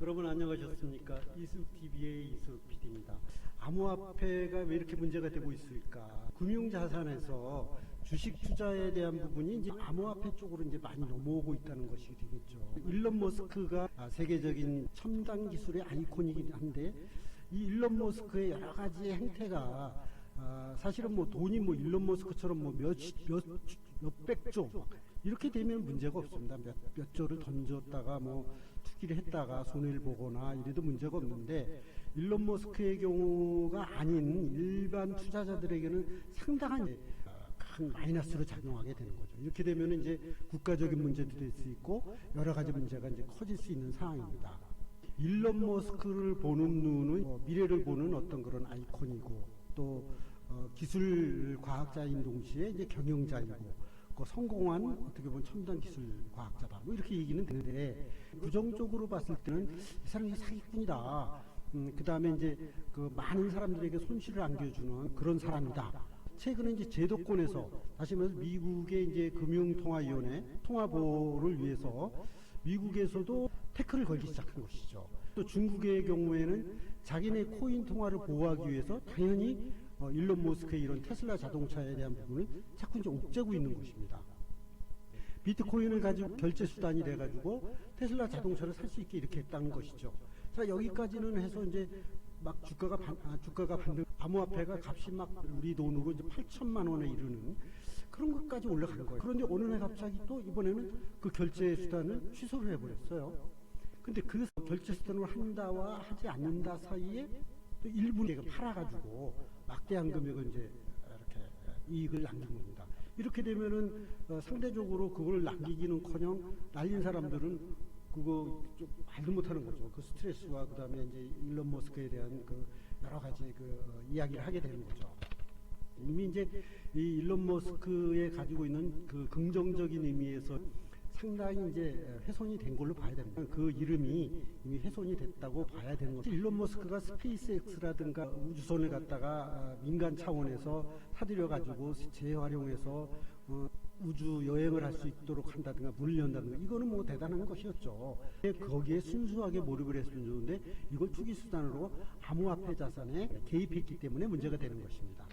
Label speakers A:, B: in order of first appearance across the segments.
A: 여러분 안녕하셨습니까? 이수TV의 이수 PD입니다. 암호화폐가 왜 이렇게 문제가 되고 있을까? 금융자산에서 주식 투자에 대한 부분이 이제 암호화폐 쪽으로 이제 많이 넘어오고 있다는 것이 되겠죠. 일론 머스크가 세계적인 첨단 기술의 아이콘이긴 한데 이 일론 머스크의 여러 가지 행태가 사실은 뭐 돈이 뭐 일론 머스크처럼 뭐 몇백 조 이렇게 되면 문제가 없습니다. 몇 조를 던졌다가 뭐 투기를 했다가 손해를 보거나 이래도 문제가 없는데 일론 머스크의 경우가 아닌 일반 투자자들에게는 상당한 큰 마이너스로 작용하게 되는 거죠. 이렇게 되면 이제 국가적인 문제도 될 수 있고 여러 가지 문제가 이제 커질 수 있는 상황입니다. 일론 머스크를 보는 눈은 미래를 보는 어떤 그런 아이콘이고 또 기술 과학자인 동시에 이제 경영자이고 성공한 어떻게 보면 첨단 기술 과학자다. 뭐 이렇게 얘기는 되는데 부정적으로 봤을 때는 이 사람이 사기꾼이다. 그 다음에 이제 그 많은 사람들에게 손실을 안겨주는 그런 사람이다. 최근에 이제 제도권에서 다시 말해서 미국의 이제 금융통화위원회 통화보호를 위해서 미국에서도 태클을 걸기 시작한 것이죠. 또 중국의 경우에는 자기네 코인 통화를 보호하기 위해서 당연히 일론 머스크의 이런 테슬라 자동차에 대한 부분을 자꾸 이제 옥죄고 있는 것입니다. 비트코인을 가지고 결제 수단이 돼가지고 테슬라 자동차를 살 수 있게 이렇게 했다는 것이죠. 자, 여기까지는 해서 이제 막 주가가 반등, 암호화폐가 값이 막 우리 돈으로 이제 8천만 원에 이르는 그런 것까지 올라가는 거예요. 그런데 어느 날 갑자기 또 이번에는 그 결제 수단을 취소를 해버렸어요. 근데 그 결제 수단을 한다와 하지 않는다 사이에 또 일부가 팔아가지고 막대한 금액을 이제 이렇게 이익을 남긴 겁니다. 이렇게 되면은 상대적으로 그걸 남기기는커녕 날린 사람들은 그거 좀 말도 못하는 거죠. 그 스트레스와 그 다음에 이제 일론 머스크에 대한 그 여러 가지 그 이야기를 하게 되는 거죠. 이미 이제 이 일론 머스크에 가지고 있는 그 긍정적인 의미에서 상당히 이제 훼손이 된 걸로 봐야 됩니다. 그 이름이 이미 훼손이 됐다고 봐야 되는 거죠. 일론 머스크가 스페이스X라든가 우주선을 갖다가 민간 차원에서 사들여 가지고 재활용해서 우주 여행을 할 수 있도록 한다든가 문을 연다든가 이거는 뭐 대단한 것이었죠. 거기에 순수하게 몰입을 했으면 좋은데 이걸 투기 수단으로 암호화폐 자산에 개입했기 때문에 문제가 되는 것입니다.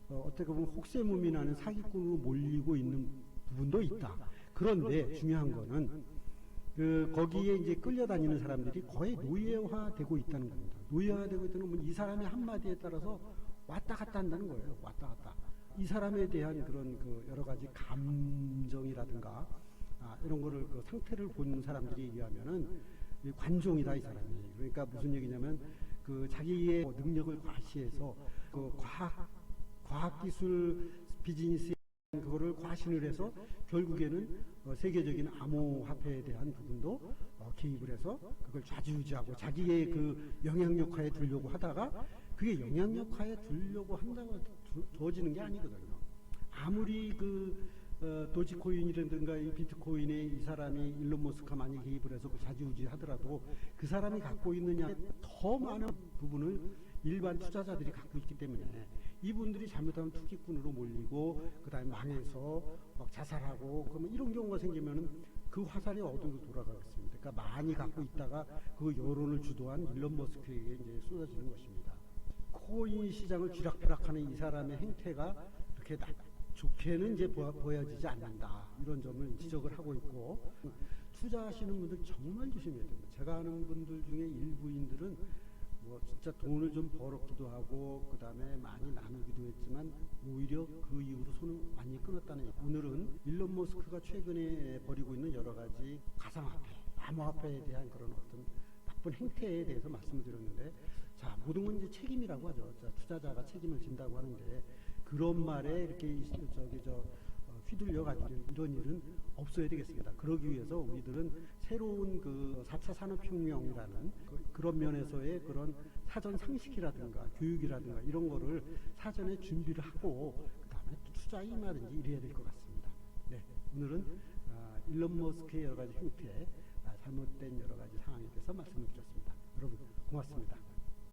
A: 어떻게 보면 혹세무민하는 사기꾼으로 몰리고 있는 부분도 있다. 그런데 중요한 거는 거기에 이제 끌려다니는 사람들이 거의 노예화되고 있다는 겁니다. 노예화되고 있다는 건 이 사람의 한마디에 따라서 왔다 갔다 한다는 거예요. 왔다 갔다. 이 사람에 대한 그런 그 여러 가지 감정이라든가 이런 거를 그 상태를 보는 사람들이 얘기하면은 관종이다 이 사람이. 그러니까 무슨 얘기냐면 그 자기의 능력을 과시해서 그 과학기술 비즈니스에 그거를 과신을 해서 결국에는 세계적인 암호화폐에 대한 부분도 개입을 해서 그걸 좌지우지하고 자기의 그 영향력화에 두려고 하다가 그게 영향력화에 두려고 한다고 두어지는 게 아니거든요. 아무리 그 도지코인이라든가 이 비트코인에 이 사람이 일론 머스크가 많이 개입을 해서 그 좌지우지 하더라도 그 사람이 갖고 있느냐 더 많은 부분을 일반 투자자들이 갖고 있기 때문에 이분들이 잘못하면 투기꾼으로 몰리고 그 다음에 망해서 막 자살하고 그러면 이런 경우가 생기면은 그 화살이 어디로 돌아가겠습니까? 그러니까 많이 갖고 있다가 그 여론을 주도한 일론 머스크에게 이제 쏟아지는 것입니다. 코인 시장을 쥐락펴락하는 이 사람의 행태가 그렇게 좋게는 이제 보여지지 않는다. 이런 점을 지적을 하고 있고 투자하시는 분들 정말 조심해야 됩니다. 제가 아는 분들 중에 일부인들은 뭐 진짜 돈을 좀 벌었기도 하고 그 다음에 많이 나누기도 했지만 오히려 그 이후로 손을 많이 끊었다는 얘기. 오늘은 일론 머스크가 최근에 벌이고 있는 여러 가지 가상화폐, 암호화폐에 대한 그런 어떤 나쁜 행태에 대해서 말씀을 드렸는데 자, 모든 건 이제 책임이라고 하죠. 자, 투자자가 책임을 진다고 하는데 그런 말에 이렇게 휘둘려가지고 이런 일은 없어야 되겠습니다. 그러기 위해서 우리들은 새로운 그 4차 산업혁명이라는 그런 면에서의 그런 사전 상식이라든가 교육이라든가 이런 거를 사전에 준비를 하고 그 다음에 투자에 임하든지 이래야 될 것 같습니다. 네, 오늘은 일론 머스크의 여러 가지 행태, 잘못된 여러 가지 상황에 대해서 말씀을 드렸습니다. 여러분 고맙습니다.